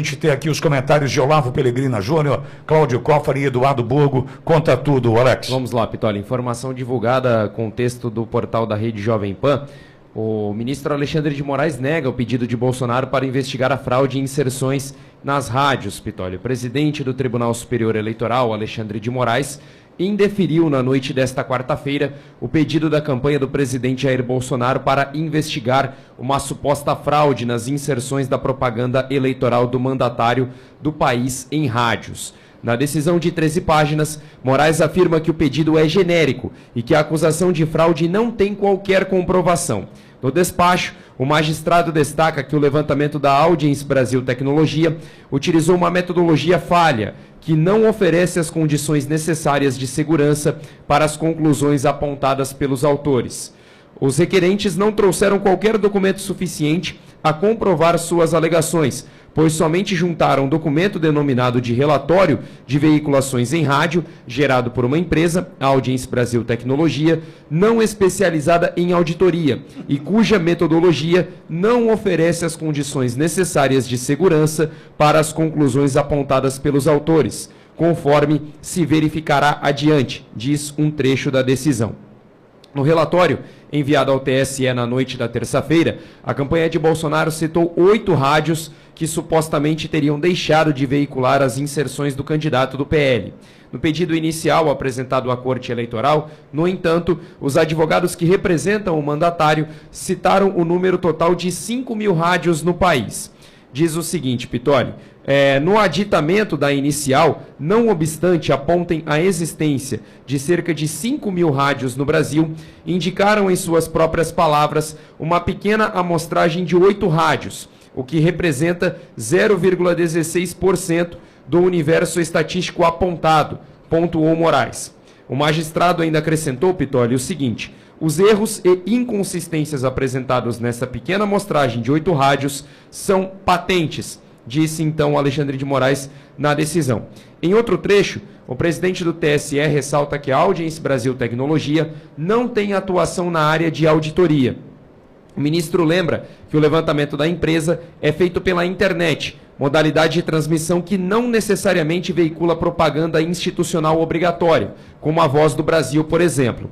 A gente tem aqui os comentários de Olavo Pellegrina Júnior, Cláudio Cofari e Eduardo Burgo. Conta tudo, Alex. Vamos lá, Pitoli. Informação divulgada com texto do portal da Rede Jovem Pan. O ministro Alexandre de Moraes nega o pedido de Bolsonaro para investigar a fraude em inserções nas rádios, Pitoli. O presidente do Tribunal Superior Eleitoral, Alexandre de Moraes, indeferiu na noite desta quarta-feira o pedido da campanha do presidente Jair Bolsonaro para investigar uma suposta fraude nas inserções da propaganda eleitoral do mandatário do país em rádios. Na decisão de 13 páginas, Moraes afirma que o pedido é genérico e que a acusação de fraude não tem qualquer comprovação. No despacho, o magistrado destaca que o levantamento da Audience Brasil Tecnologia utilizou uma metodologia falha, que não oferece as condições necessárias de segurança para as conclusões apontadas pelos autores. Os requerentes não trouxeram qualquer documento suficiente a comprovar suas alegações, pois somente juntaram um documento denominado de relatório de veiculações em rádio, gerado por uma empresa, a Audience Brasil Tecnologia, não especializada em auditoria e cuja metodologia não oferece as condições necessárias de segurança para as conclusões apontadas pelos autores, conforme se verificará adiante, diz um trecho da decisão. No relatório enviado ao TSE na noite da terça-feira, a campanha de Bolsonaro citou 8 rádios que supostamente teriam deixado de veicular as inserções do candidato do PL. No pedido inicial apresentado à Corte Eleitoral, no entanto, os advogados que representam o mandatário citaram o número total de 5.000 rádios no país. Diz o seguinte, Pitoli, no aditamento da inicial, não obstante apontem a existência de cerca de 5.000 rádios no Brasil, indicaram em suas próprias palavras uma pequena amostragem de 8 rádios, o que representa 0,16% do universo estatístico apontado, pontuou Moraes. O magistrado ainda acrescentou, Pitoli, o seguinte: os erros e inconsistências apresentados nessa pequena amostragem de 8 rádios são patentes, disse então Alexandre de Moraes na decisão. Em outro trecho, o presidente do TSE ressalta que a Audience Brasil Tecnologia não tem atuação na área de auditoria. O ministro lembra que o levantamento da empresa é feito pela internet, modalidade de transmissão que não necessariamente veicula propaganda institucional obrigatória, como a Voz do Brasil, por exemplo.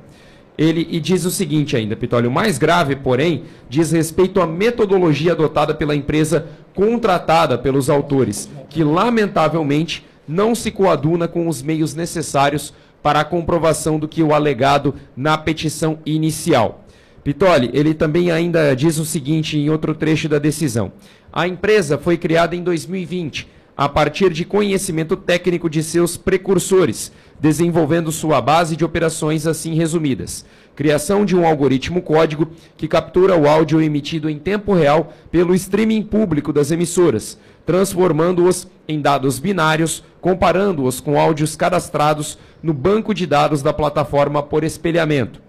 Ele diz o seguinte ainda, Pitoli: o mais grave, porém, diz respeito à metodologia adotada pela empresa contratada pelos autores, que lamentavelmente não se coaduna com os meios necessários para a comprovação do que o alegado na petição inicial. Pitoli, ele também ainda diz o seguinte em outro trecho da decisão: a empresa foi criada em 2020, a partir de conhecimento técnico de seus precursores, desenvolvendo sua base de operações assim resumidas: criação de um algoritmo código que captura o áudio emitido em tempo real pelo streaming público das emissoras, transformando-os em dados binários, comparando-os com áudios cadastrados no banco de dados da plataforma por espelhamento.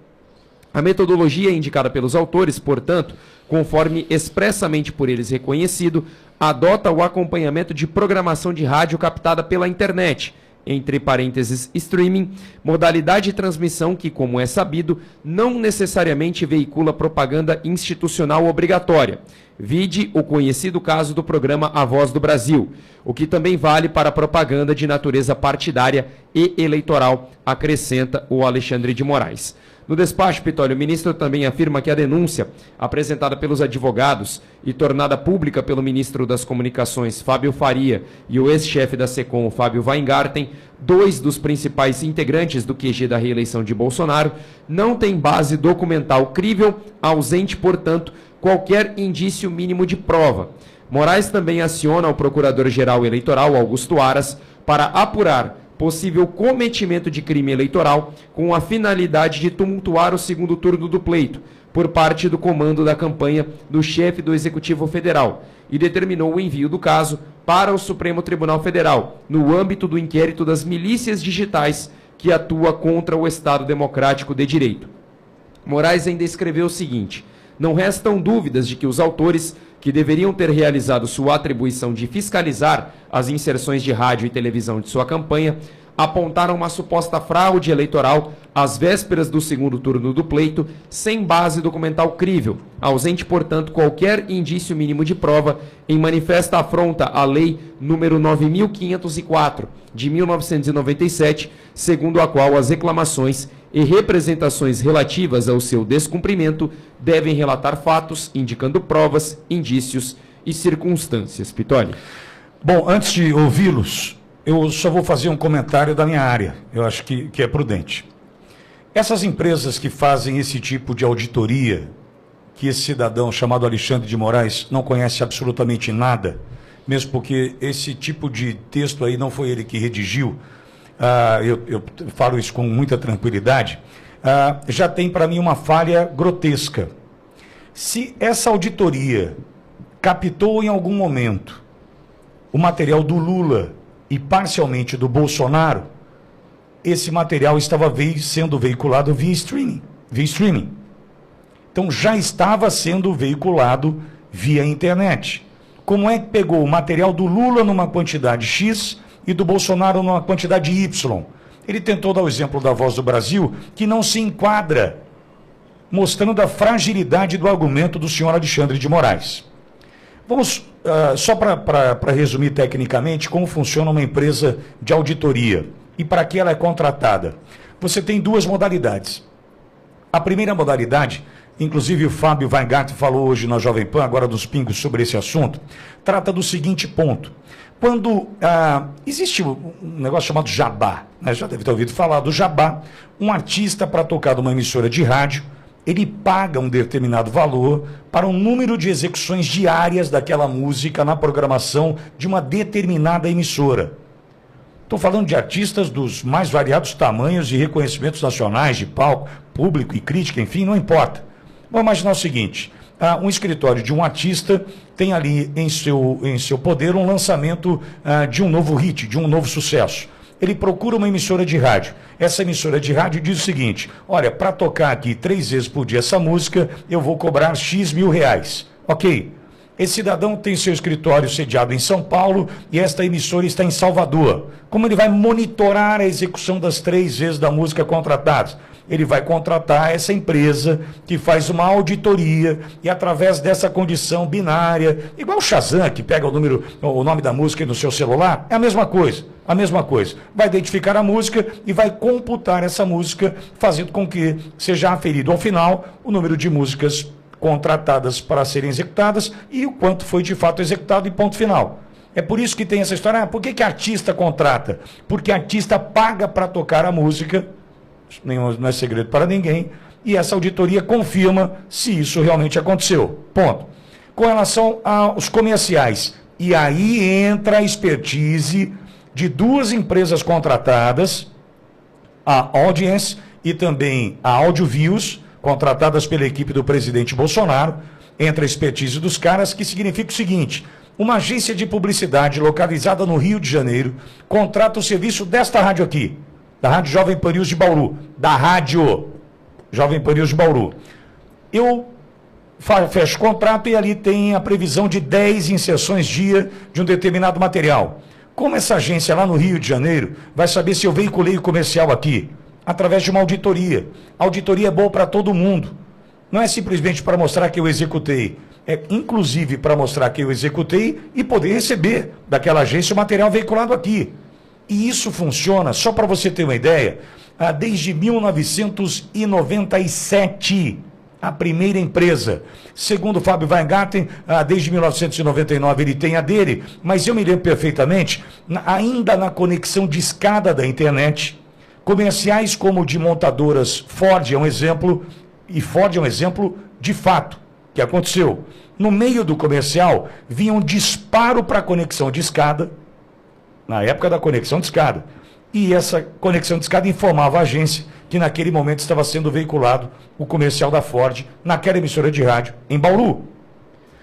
A metodologia indicada pelos autores, portanto, conforme expressamente por eles reconhecido, adota o acompanhamento de programação de rádio captada pela internet, entre parênteses streaming, modalidade de transmissão que, como é sabido, não necessariamente veicula propaganda institucional obrigatória. Vide o conhecido caso do programa A Voz do Brasil, o que também vale para propaganda de natureza partidária e eleitoral, acrescenta o Alexandre de Moraes. No despacho, Pitoli, o ministro também afirma que a denúncia apresentada pelos advogados e tornada pública pelo ministro das Comunicações, Fábio Faria, e o ex-chefe da SECOM, Fábio Weingarten, 2 dos principais integrantes do QG da reeleição de Bolsonaro, não tem base documental crível, ausente, portanto, qualquer indício mínimo de prova. Moraes também aciona o procurador-geral eleitoral, Augusto Aras, para apurar possível cometimento de crime eleitoral com a finalidade de tumultuar o segundo turno do pleito, por parte do comando da campanha do chefe do Executivo Federal, e determinou o envio do caso para o Supremo Tribunal Federal, no âmbito do inquérito das milícias digitais que atua contra o Estado Democrático de Direito. Moraes ainda escreveu o seguinte: não restam dúvidas de que os autores, que deveriam ter realizado sua atribuição de fiscalizar as inserções de rádio e televisão de sua campanha, apontaram uma suposta fraude eleitoral às vésperas do segundo turno do pleito, sem base documental crível, ausente, portanto, qualquer indício mínimo de prova, em manifesta afronta à Lei número 9.504, de 1997, segundo a qual as reclamações e representações relativas ao seu descumprimento devem relatar fatos, indicando provas, indícios e circunstâncias. Pitoli. Bom, antes de ouvi-los, eu só vou fazer um comentário da minha área. Eu acho que é prudente. Essas empresas que fazem esse tipo de auditoria, que esse cidadão chamado Alexandre de Moraes não conhece absolutamente nada, mesmo porque esse tipo de texto aí não foi ele que redigiu, eu falo isso com muita tranquilidade, já tem para mim uma falha grotesca. Se essa auditoria captou em algum momento o material do Lula e parcialmente do Bolsonaro, esse material estava sendo veiculado via streaming. Então já estava sendo veiculado via internet. Como é que pegou o material do Lula numa quantidade X e do Bolsonaro numa quantidade Y? Ele tentou dar o exemplo da Voz do Brasil, que não se enquadra, mostrando a fragilidade do argumento do senhor Alexandre de Moraes. Vamos, só para resumir tecnicamente, como funciona uma empresa de auditoria e para que ela é contratada. Você tem duas modalidades. A primeira modalidade, inclusive o Fábio Weingarten falou hoje na Jovem Pan, agora dos Pingos, sobre esse assunto, trata do seguinte ponto. Quando existe um negócio chamado jabá, né? Já deve ter ouvido falar do jabá, um artista para tocar numa emissora de rádio, ele paga um determinado valor para um número de execuções diárias daquela música na programação de uma determinada emissora. Estou falando de artistas dos mais variados tamanhos e reconhecimentos nacionais, de palco, público e crítica, enfim, não importa. Vamos imaginar o seguinte, um escritório de um artista tem ali em seu poder um lançamento de um novo hit, de um novo sucesso. Ele procura uma emissora de rádio. Essa emissora de rádio diz o seguinte, olha, para tocar aqui 3 vezes por dia essa música, eu vou cobrar X mil reais. Ok. Esse cidadão tem seu escritório sediado em São Paulo e esta emissora está em Salvador. Como ele vai monitorar a execução das 3 vezes da música contratada? Ele vai contratar essa empresa que faz uma auditoria e através dessa condição binária, igual o Shazam, que pega o nome da música no seu celular, é a mesma coisa. Vai identificar a música e vai computar essa música, fazendo com que seja aferido ao final o número de músicas contratadas para serem executadas e o quanto foi de fato executado e ponto final. É por isso que tem essa história, por que artista contrata? Porque artista paga para tocar a música, não é segredo para ninguém, e essa auditoria confirma se isso realmente aconteceu. Ponto. Com relação aos comerciais, e aí entra a expertise de 2 empresas contratadas, a Audience e também a AudioViews, contratadas pela equipe do presidente Bolsonaro, entra a expertise dos caras, que significa o seguinte, uma agência de publicidade localizada no Rio de Janeiro contrata o serviço desta rádio aqui, da Rádio Jovem Pan News de Bauru, da Rádio Jovem Pan News de Bauru. Eu fecho o contrato e ali tem a previsão de 10 inserções dia de um determinado material. Como essa agência lá no Rio de Janeiro vai saber se eu veiculei o comercial aqui? Através de uma auditoria. A auditoria é boa para todo mundo. Não é simplesmente para mostrar que eu executei. É inclusive para mostrar que eu executei e poder receber daquela agência o material veiculado aqui. E isso funciona, só para você ter uma ideia, desde 1997, a primeira empresa. Segundo o Fábio Weingarten, desde 1999 ele tem a dele, mas eu me lembro perfeitamente, ainda na conexão de escada da internet, comerciais como de montadoras, Ford é um exemplo, e Ford é um exemplo de fato, que aconteceu. No meio do comercial, vinha um disparo para a conexão de escada, na época da conexão de escada. E essa conexão de escada informava a agência que naquele momento estava sendo veiculado o comercial da Ford naquela emissora de rádio em Bauru.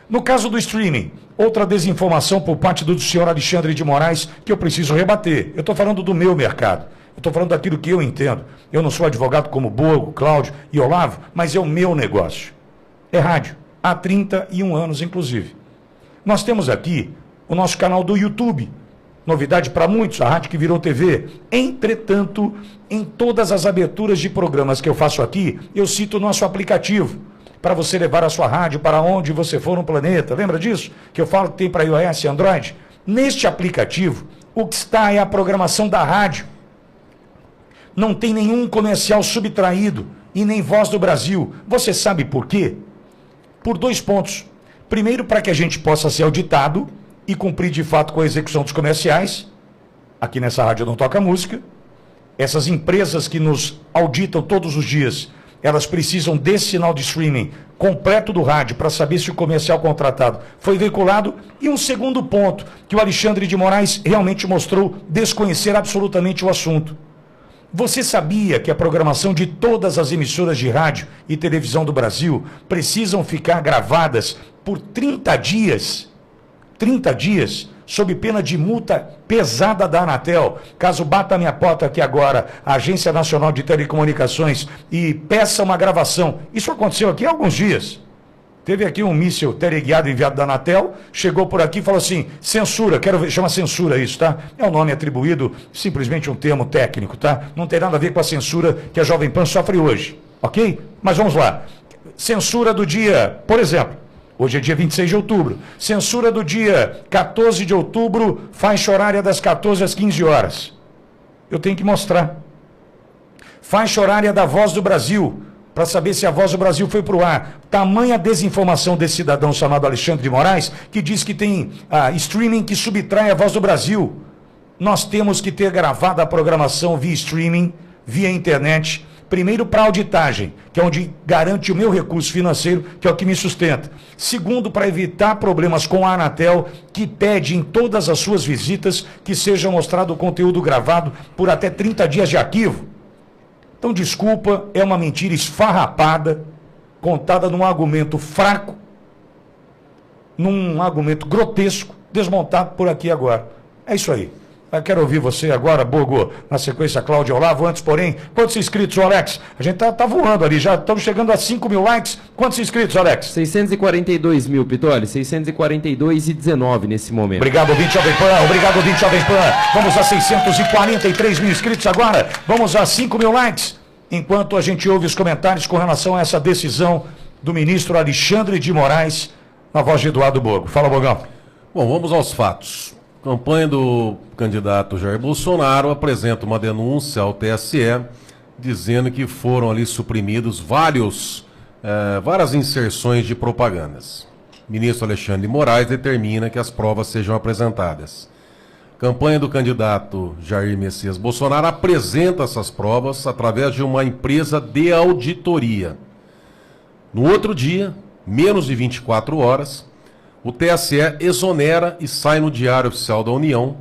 No caso do streaming, outra desinformação por parte do senhor Alexandre de Moraes que eu preciso rebater. Eu estou falando do meu mercado. Eu estou falando daquilo que eu entendo. Eu não sou advogado como Borgo, Cláudio e Olavo, mas é o meu negócio. É rádio. Há 31 anos, inclusive. Nós temos aqui o nosso canal do YouTube. novidade para muitos, a rádio que virou TV. Entretanto, em todas as aberturas de programas que eu faço aqui, eu cito o nosso aplicativo, para você levar a sua rádio para onde você for no planeta. Lembra disso? Que eu falo que tem para iOS e Android? Neste aplicativo, o que está é a programação da rádio. Não tem nenhum comercial subtraído e nem Voz do Brasil. Você sabe por quê? Por 2 pontos. Primeiro, para que a gente possa ser auditado e cumprir de fato com a execução dos comerciais. Aqui nessa rádio não toca música. Essas empresas que nos auditam todos os dias, elas precisam desse sinal de streaming completo do rádio para saber se o comercial contratado foi veiculado. E um segundo ponto, que o Alexandre de Moraes realmente mostrou desconhecer absolutamente o assunto. Você sabia que a programação de todas as emissoras de rádio e televisão do Brasil precisam ficar gravadas por 30 dias? 30 dias, sob pena de multa pesada da Anatel, caso bata a minha porta aqui agora, a Agência Nacional de Telecomunicações, e peça uma gravação. Isso aconteceu aqui há alguns dias. Teve aqui um míssil teleguiado enviado da Anatel, chegou por aqui e falou assim, censura, quero ver, chama censura isso, tá? É um nome atribuído, simplesmente um termo técnico, tá? Não tem nada a ver com a censura que a Jovem Pan sofre hoje, ok? Mas vamos lá. Censura do dia, por exemplo, hoje é dia 26 de outubro, censura do dia 14 de outubro, faixa horária das 14 às 15 horas. Eu tenho que mostrar. Faixa horária da Voz do Brasil, para saber se a Voz do Brasil foi para o ar. Tamanha desinformação desse cidadão chamado Alexandre de Moraes, que diz que tem streaming que subtrai a Voz do Brasil. Nós temos que ter gravada a programação via streaming, via internet, primeiro para auditagem, que é onde garante o meu recurso financeiro, que é o que me sustenta. Segundo, para evitar problemas com a Anatel, que pede em todas as suas visitas que seja mostrado o conteúdo gravado por até 30 dias de arquivo. Então, desculpa, é uma mentira esfarrapada, contada num argumento fraco, num argumento grotesco, desmontado por aqui agora. É isso aí. Eu quero ouvir você agora, Bogo, na sequência, Cláudio Olavo. Antes, porém, quantos inscritos, Alex? A gente tá voando ali, já estamos chegando a 5 mil likes. Quantos inscritos, Alex? 642 mil, Pitoli, 642,19 nesse momento. Obrigado, ouvinte Jovem Pan, obrigado, ouvinte Jovem Pan. Vamos a 643 mil inscritos agora, vamos a 5 mil likes. Enquanto a gente ouve os comentários com relação a essa decisão do ministro Alexandre de Moraes, na voz de Eduardo Bogo. Fala, Bogão. Bom, vamos aos fatos. A campanha do candidato Jair Bolsonaro apresenta uma denúncia ao TSE dizendo que foram ali suprimidos várias inserções de propagandas. O ministro Alexandre de Moraes determina que as provas sejam apresentadas. A campanha do candidato Jair Messias Bolsonaro apresenta essas provas através de uma empresa de auditoria. No outro dia, menos de 24 horas, o TSE exonera e sai no Diário Oficial da União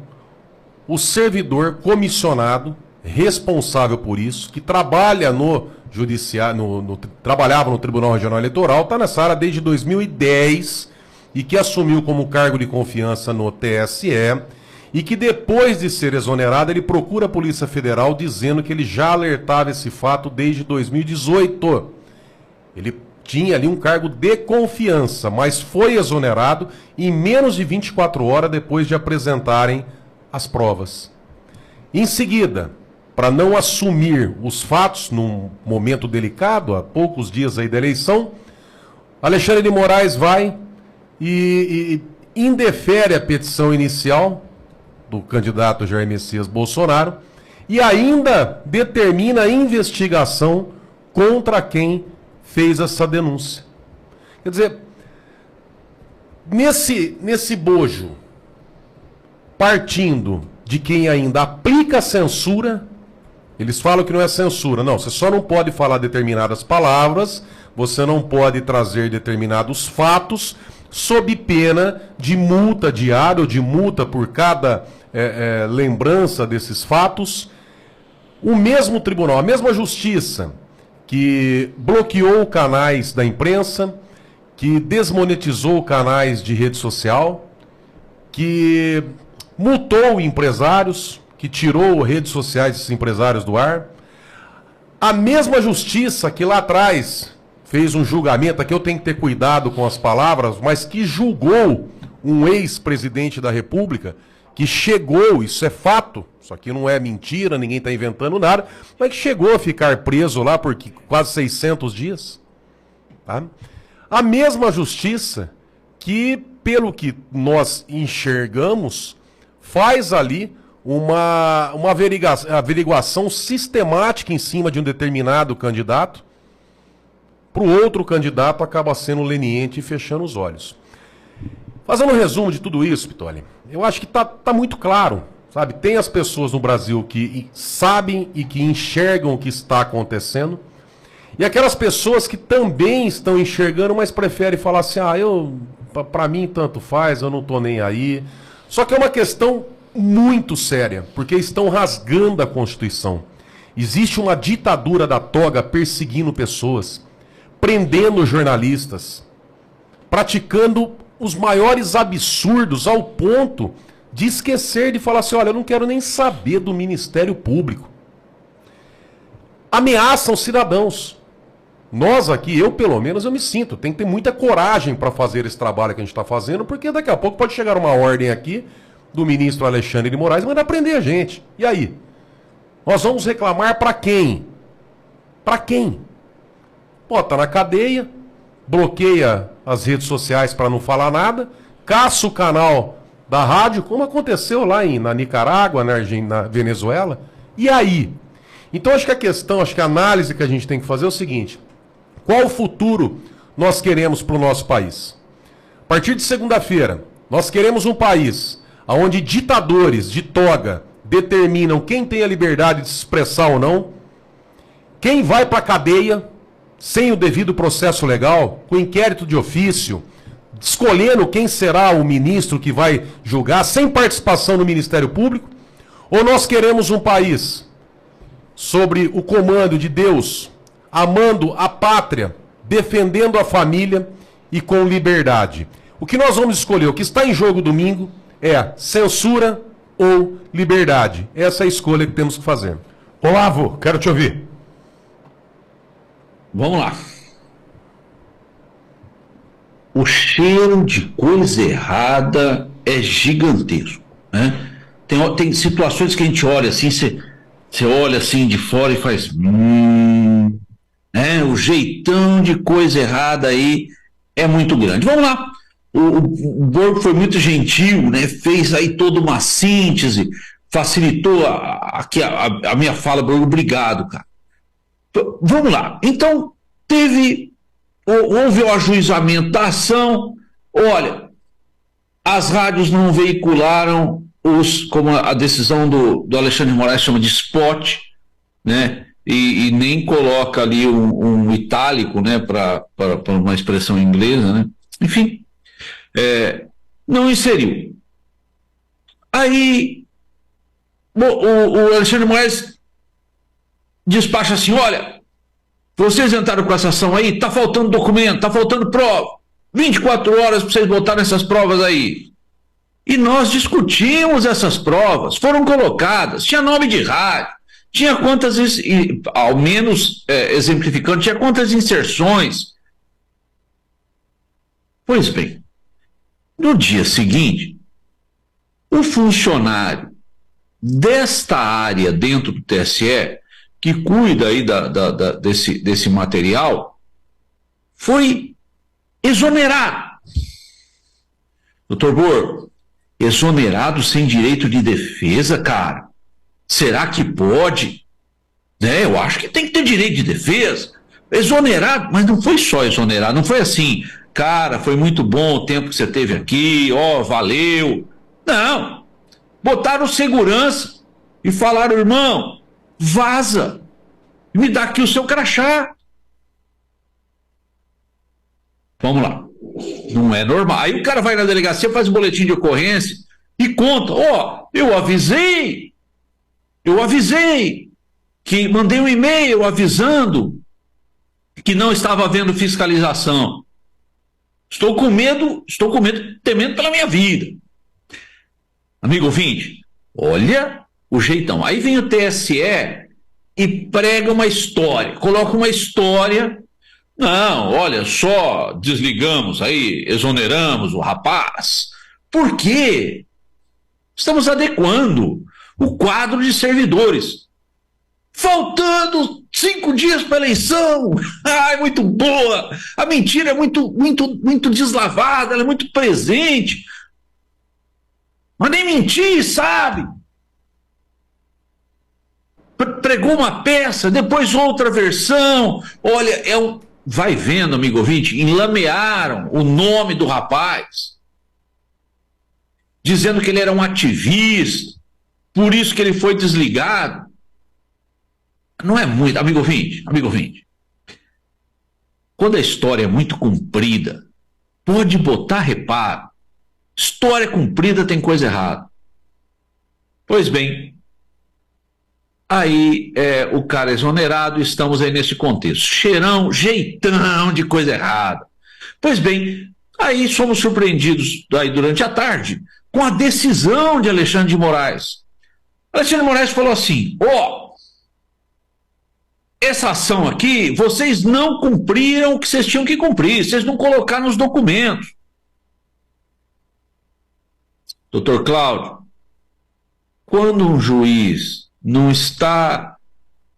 o servidor comissionado responsável por isso, que trabalha no judiciário, trabalhava no Tribunal Regional Eleitoral, está nessa área desde 2010 e que assumiu como cargo de confiança no TSE e que depois de ser exonerado ele procura a Polícia Federal dizendo que ele já alertava esse fato desde 2018. Ele tinha ali um cargo de confiança, mas foi exonerado em menos de 24 horas depois de apresentarem as provas. Em seguida, para não assumir os fatos num momento delicado, há poucos dias aí da eleição, Alexandre de Moraes vai e indefere a petição inicial do candidato Jair Messias Bolsonaro e ainda determina a investigação contra quem fez essa denúncia. Quer dizer, nesse bojo, partindo de quem ainda aplica censura, eles falam que não é censura. Não, você só não pode falar determinadas palavras, você não pode trazer determinados fatos, sob pena de multa diária ou de multa por cada lembrança desses fatos. O mesmo tribunal, a mesma justiça que bloqueou canais da imprensa, que desmonetizou canais de rede social, que multou empresários, que tirou redes sociais desses empresários do ar. A mesma justiça que lá atrás fez um julgamento, aqui eu tenho que ter cuidado com as palavras, mas que julgou um ex-presidente da República, que chegou, isso é fato, isso aqui não é mentira, ninguém está inventando nada, mas que chegou a ficar preso lá por quase 600 dias. Tá? A mesma justiça que, pelo que nós enxergamos, faz ali uma averiguação sistemática em cima de um determinado candidato, para o outro candidato acaba sendo leniente e fechando os olhos. Fazendo um resumo de tudo isso, Pitoli, eu acho que tá muito claro, sabe? Tem as pessoas no Brasil que sabem e que enxergam o que está acontecendo, e aquelas pessoas que também estão enxergando, mas preferem falar assim, para mim tanto faz, eu não tô nem aí. Só que é uma questão muito séria, porque estão rasgando a Constituição. Existe uma ditadura da toga perseguindo pessoas, prendendo jornalistas, praticando os maiores absurdos ao ponto de esquecer de falar assim, olha, eu não quero nem saber do Ministério Público. Ameaçam cidadãos. Nós aqui, eu pelo menos, eu me sinto, tem que ter muita coragem para fazer esse trabalho que a gente está fazendo, porque daqui a pouco pode chegar uma ordem aqui do ministro Alexandre de Moraes e mandar prender a gente. E aí? Nós vamos reclamar para quem? Para quem? Bota na cadeia, bloqueia as redes sociais para não falar nada, caça o canal da rádio, como aconteceu lá na Nicarágua, na Venezuela. E aí? Então acho que a análise que a gente tem que fazer é o seguinte: qual o futuro nós queremos para o nosso país? A partir de segunda-feira, nós queremos um país onde ditadores de toga determinam quem tem a liberdade de se expressar ou não, quem vai para a cadeia sem o devido processo legal, com inquérito de ofício, escolhendo quem será o ministro que vai julgar, sem participação do Ministério Público, ou nós queremos um país sobre o comando de Deus, amando a pátria, defendendo a família e com liberdade? O que nós vamos escolher, o que está em jogo domingo, é censura ou liberdade. Essa é a escolha que temos que fazer. Olavo, quero te ouvir. Vamos lá. O cheiro de coisa errada é gigantesco, né? Tem situações que a gente olha assim, você olha assim de fora e faz né? O jeitão de coisa errada aí é muito grande. Vamos lá. O Borgo foi muito gentil, né? Fez aí toda uma síntese, facilitou aqui a minha fala, Borgo. Obrigado, cara. Vamos lá. Então, houve o ajuizamento da ação. Olha, as rádios não veicularam como a decisão do Alexandre de Moraes chama de spot, né? E nem coloca ali um itálico, né? Para uma expressão inglesa, né? Enfim, não inseriu. Aí o Alexandre de Moraes despacha assim: olha, vocês entraram com essa ação aí, tá faltando documento, tá faltando prova, 24 horas para vocês botarem essas provas aí. E nós discutimos essas provas, foram colocadas, tinha nome de rádio, tinha quantas, ao menos exemplificando, tinha quantas inserções. Pois bem, no dia seguinte, o funcionário desta área dentro do TSE, que cuida aí desse material, foi exonerado. Doutor Borgo, exonerado sem direito de defesa, cara? Será que pode? Eu acho que tem que ter direito de defesa. Exonerado, mas não foi só exonerado, não foi assim, cara, foi muito bom o tempo que você teve aqui, valeu. Não, botaram segurança e falaram: irmão, vaza, me dá aqui o seu crachá. Vamos lá. Não é normal. Aí o cara vai na delegacia, faz um boletim de ocorrência e conta: eu avisei que mandei um e-mail avisando que não estava havendo fiscalização. Estou com medo, temendo pela minha vida. Amigo ouvinte, olha o jeitão. Aí vem o TSE e prega uma história, coloca uma história. Não, olha só, desligamos aí, exoneramos o rapaz. Por quê? Estamos adequando o quadro de servidores. Faltando 5 dias para a eleição. Ai, muito boa. A mentira é muito deslavada, ela é muito presente. Mas nem mentir, sabe? Pregou uma peça, depois outra versão. Olha, vai vendo, amigo ouvinte, enlamearam o nome do rapaz, dizendo que ele era um ativista, por isso que ele foi desligado. Não é muito, amigo ouvinte. Quando a história é muito comprida, pode botar reparo. História comprida tem coisa errada. Pois bem, aí o cara é exonerado, estamos aí nesse contexto. Cheirão, jeitão de coisa errada. Pois bem, aí somos surpreendidos aí durante a tarde com a decisão de Alexandre de Moraes. Alexandre de Moraes falou assim, essa ação aqui, vocês não cumpriram o que vocês tinham que cumprir, vocês não colocaram nos documentos. Doutor Cláudio, quando um juiz não está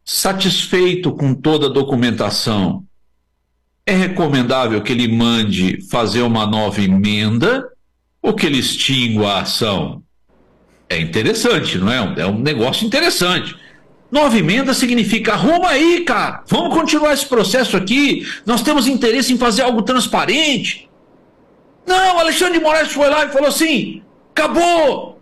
satisfeito com toda a documentação, é recomendável que ele mande fazer uma nova emenda ou que ele extingua a ação? É interessante, não é? É um negócio interessante. Nova emenda significa, arruma aí, cara, vamos continuar esse processo aqui, nós temos interesse em fazer algo transparente. Não, Alexandre de Moraes foi lá e falou assim, acabou,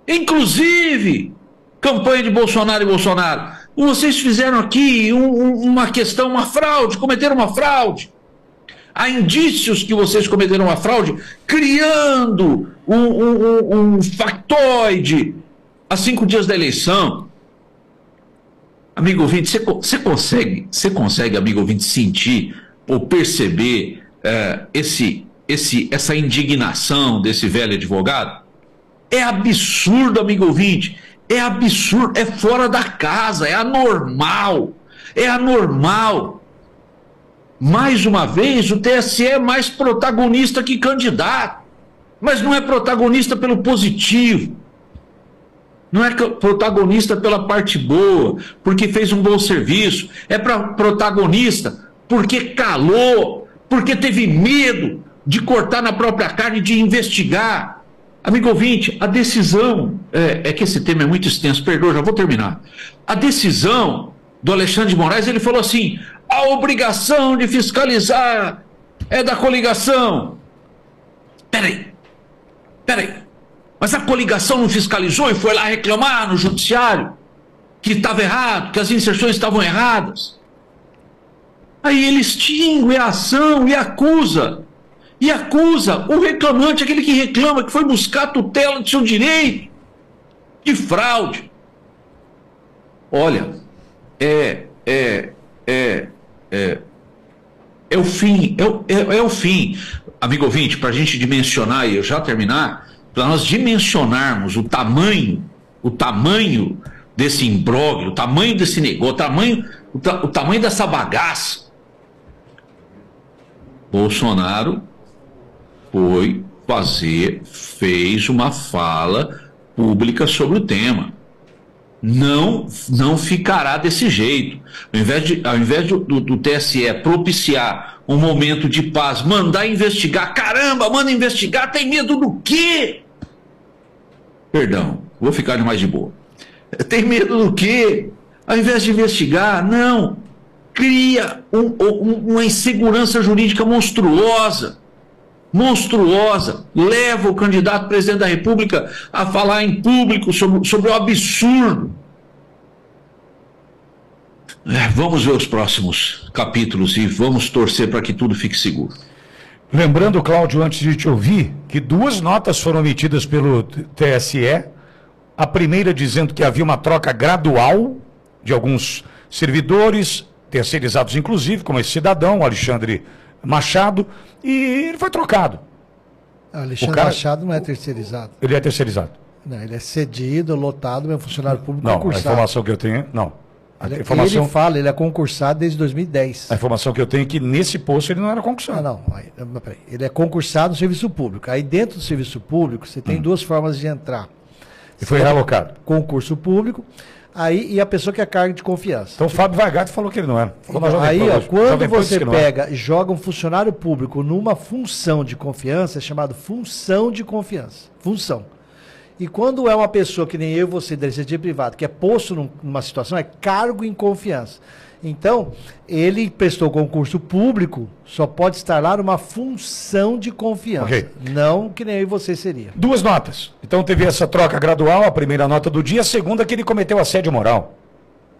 inclusive, campanha de Bolsonaro e Bolsonaro, vocês fizeram aqui uma questão, uma fraude, cometeram uma fraude. Há indícios que vocês cometeram uma fraude, criando um factoide a 5 dias da eleição. Amigo ouvinte, você consegue, amigo ouvinte, sentir ou perceber essa indignação desse velho advogado? É absurdo, amigo ouvinte, é absurdo, é fora da casa, é anormal. Mais uma vez, o TSE é mais protagonista que candidato, mas não é protagonista pelo positivo. Não é protagonista pela parte boa, porque fez um bom serviço. É protagonista porque calou, porque teve medo de cortar na própria carne, de investigar. Amigo ouvinte, a decisão... É que esse tema é muito extenso, perdoa, já vou terminar. A decisão do Alexandre de Moraes, ele falou assim, a obrigação de fiscalizar é da coligação. Peraí. Mas a coligação não fiscalizou e foi lá reclamar no judiciário que estava errado, que as inserções estavam erradas. Aí ele extingue a ação e acusa o reclamante, aquele que reclama, que foi buscar a tutela do seu direito de fraude. Olha, é o fim, é o fim. Amigo ouvinte, para a gente dimensionar, e eu já terminar, para nós dimensionarmos o tamanho desse imbróglio, o tamanho desse negócio, o tamanho dessa bagaça. Bolsonaro fez uma fala pública sobre o tema. Não ficará desse jeito. Ao invés do TSE propiciar um momento de paz, mandar investigar, caramba, manda investigar, tem medo do quê? Perdão, vou ficar mais de boa. Tem medo do quê? Ao invés de investigar, não. Cria uma insegurança jurídica monstruosa. Leva o candidato a presidente da República a falar em público sobre o absurdo. Vamos ver os próximos capítulos e vamos torcer para que tudo fique seguro. Lembrando, Cláudio, antes de te ouvir, que 2 notas foram emitidas pelo TSE. A primeira dizendo que havia uma troca gradual de alguns servidores, terceirizados inclusive, como esse cidadão, Alexandre Machado, e ele foi trocado. Alexandre Machado não é terceirizado. Ele é terceirizado. Não, ele é cedido, lotado, é um funcionário público não, concursado. A informação que eu tenho, não. Ele é concursado desde 2010. A informação que eu tenho é que nesse posto ele não era concursado. Peraí. Ele é concursado no serviço público. Aí dentro do serviço público você tem 2 formas de entrar. E foi realocado. Concurso público. Aí, e a pessoa que é cargo de confiança. Então o Fábio Vargatti falou que ele não era. Falou na Jovem Aí, Pan ó, hoje. quando Jovem Pan disse você que não era. pega e joga um funcionário público numa função de confiança, é chamado função de confiança. Função. E quando é uma pessoa que nem eu e você, da iniciativa privada, que é posto numa situação, é cargo em confiança. Então, ele prestou concurso público, só pode estar lá numa função de confiança. Ok. Não que nem eu e você seria. 2 notas. Então teve essa troca gradual, a primeira nota do dia, a segunda que ele cometeu assédio moral.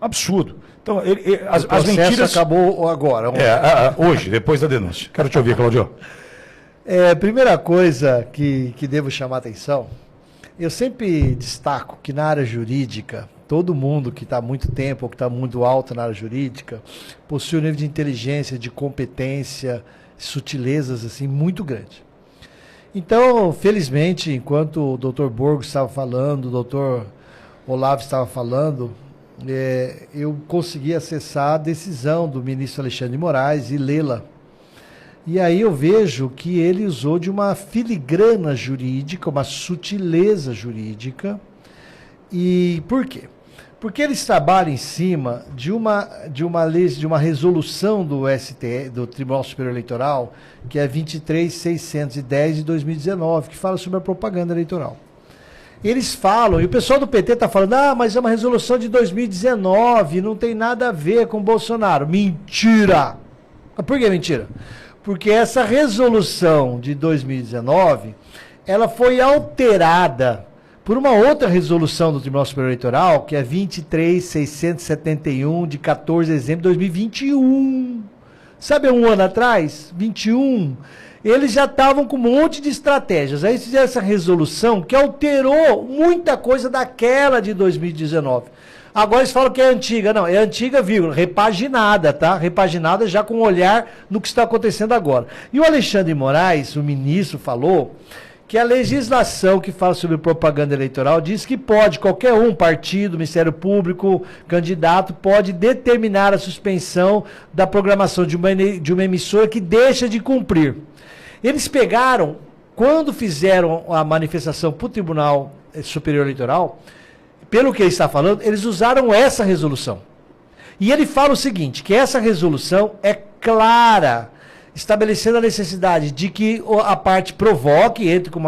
Absurdo. Então, as O processo mentiras... acabou agora. Hoje, depois da denúncia. Quero te ouvir, Claudio. Primeira coisa que devo chamar a atenção, eu sempre destaco que na área jurídica, todo mundo que está há muito tempo ou que está muito alto na área jurídica possui um nível de inteligência, de competência, sutilezas assim muito grande. Então, felizmente, enquanto o Dr. Borgo estava falando, o Dr. Olavo estava falando, eu consegui acessar a decisão do ministro Alexandre de Moraes e lê-la. E aí eu vejo que ele usou de uma filigrana jurídica, uma sutileza jurídica. E por quê? Porque eles trabalham em cima de uma lei, de uma resolução do STF, do Tribunal Superior Eleitoral, que é 23.610 de 2019, que fala sobre a propaganda eleitoral. Eles falam, e o pessoal do PT está falando, mas é uma resolução de 2019, não tem nada a ver com o Bolsonaro. Mentira! Por que mentira? Porque essa resolução de 2019, ela foi alterada por uma outra resolução do Tribunal Superior Eleitoral, que é 23.671, de 14 de dezembro de 2021. Sabe, um ano atrás? 21. Eles já estavam com um monte de estratégias. Aí fizeram essa resolução que alterou muita coisa daquela de 2019. Agora eles falam que é antiga. Não, é antiga, vírgula, repaginada, tá? Repaginada já com um olhar no que está acontecendo agora. E o Alexandre de Moraes, o ministro, falou que a legislação que fala sobre propaganda eleitoral diz que pode, qualquer um, partido, Ministério Público, candidato, pode determinar a suspensão da programação de uma emissora que deixa de cumprir. Eles pegaram, quando fizeram a manifestação para o Tribunal Superior Eleitoral, pelo que ele está falando, eles usaram essa resolução. E ele fala o seguinte, que essa resolução é clara, estabelecendo a necessidade de que a parte provoque, entre com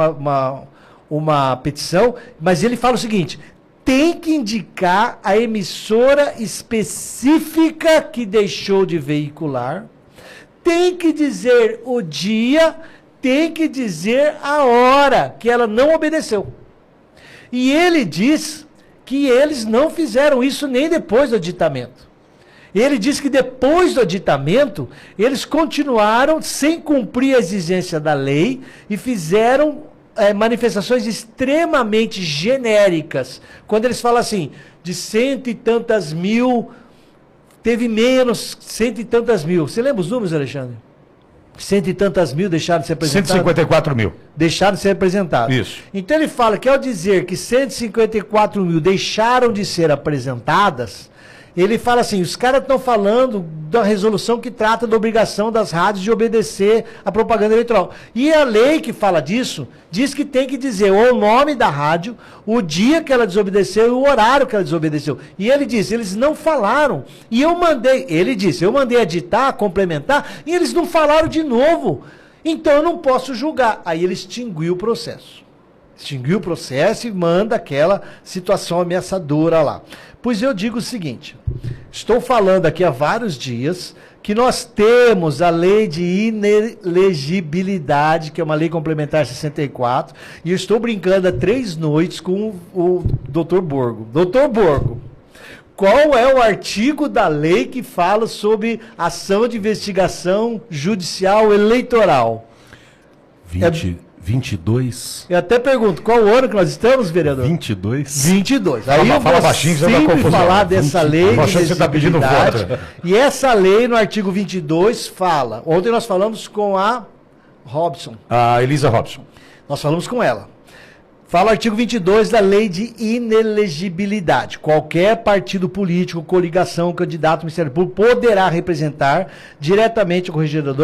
uma petição, mas ele fala o seguinte, tem que indicar a emissora específica que deixou de veicular, tem que dizer o dia, tem que dizer a hora que ela não obedeceu. E ele diz que eles não fizeram isso nem depois do aditamento. Ele diz que depois do aditamento, eles continuaram sem cumprir a exigência da lei e fizeram manifestações extremamente genéricas. Quando eles falam assim, de 100 e tantas mil, teve menos 100 e tantas mil. Você lembra os números, Alexandre? 100 e tantas mil deixaram de ser apresentados? 154 mil. Deixaram de ser apresentados. Isso. Então ele fala que ao dizer que 154 mil deixaram de ser apresentadas, ele fala assim, os caras estão falando da resolução que trata da obrigação das rádios de obedecer à propaganda eleitoral. E a lei que fala disso, diz que tem que dizer o nome da rádio, o dia que ela desobedeceu e o horário que ela desobedeceu. E ele disse, eles não falaram. E eu mandei editar, complementar, e eles não falaram de novo. Então eu não posso julgar. Aí ele extinguiu o processo. Extinguiu o processo e manda aquela situação ameaçadora lá. Pois eu digo o seguinte, estou falando aqui há vários dias que nós temos a lei de inelegibilidade, que é uma lei complementar 64, e eu estou brincando há 3 noites com o Dr. Borgo. Dr. Borgo, qual é o artigo da lei que fala sobre ação de investigação judicial eleitoral? 22. Eu até pergunto, qual o ano que nós estamos, vereador? 22. 22. Aí eu Fala vou baixinho, que você vai sempre confusão. falar dessa lei Tô achando que você tá pedindo elegibilidade. voto. E essa lei, no artigo 22, fala... Ontem nós falamos com a Robson. A Elisa Robson. Nós falamos com ela. Fala o artigo 22 da lei de inelegibilidade. Qualquer partido político, coligação, candidato, Ministério Público poderá representar diretamente o corregedor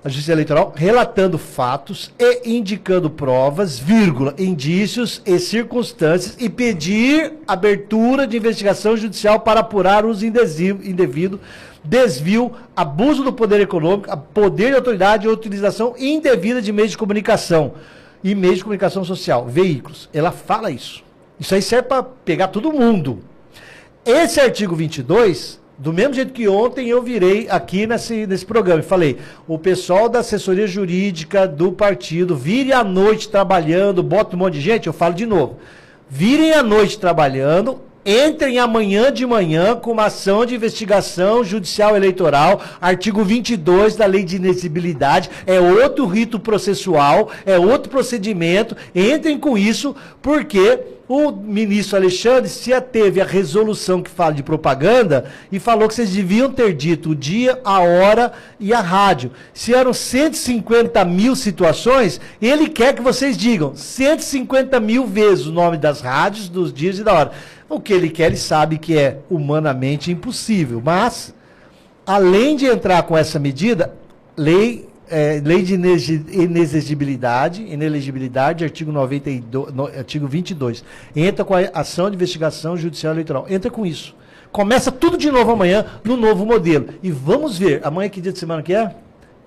a Justiça Eleitoral, relatando fatos e indicando provas, vírgula, indícios e circunstâncias e pedir abertura de investigação judicial para apurar uso indevido, desvio, abuso do poder econômico, poder de autoridade e utilização indevida de meios de comunicação e meios de comunicação social, veículos. Ela fala isso. Isso aí serve para pegar todo mundo. Esse artigo 22... do mesmo jeito que ontem eu virei aqui nesse programa e falei, o pessoal da assessoria jurídica do partido, virem à noite trabalhando, bota um monte de gente, eu falo de novo, virem à noite trabalhando, entrem amanhã de manhã com uma ação de investigação judicial eleitoral, artigo 22 da lei de inexigibilidade, é outro rito processual, é outro procedimento, entrem com isso, porque o ministro Alexandre se ateve à resolução que fala de propaganda e falou que vocês deviam ter dito o dia, a hora e a rádio. Se eram 150 mil situações, ele quer que vocês digam 150 mil vezes o nome das rádios, dos dias e da hora. O que ele quer, ele sabe que é humanamente impossível. Mas, além de entrar com essa medida, lei de inelegibilidade, artigo 22. Entra com a ação de investigação judicial eleitoral. Entra com isso. Começa tudo de novo amanhã, no novo modelo. E vamos ver, amanhã que dia de semana que é?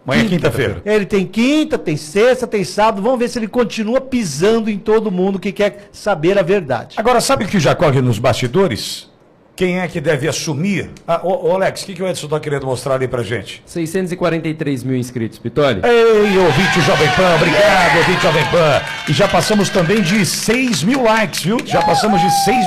Amanhã é quinta-feira. Ele tem quinta, tem sexta, tem sábado. Vamos ver se ele continua pisando em todo mundo que quer saber a verdade. Agora, sabe o que já corre nos bastidores? Quem é que deve assumir? Ô Alex, o que o Edson está querendo mostrar ali pra gente? 643 mil inscritos, Pitoli. Ei, ouvinte Jovem Pan, obrigado, ouvinte Jovem Pan. E já passamos também de 6 mil likes, viu? Já passamos de 6 mil.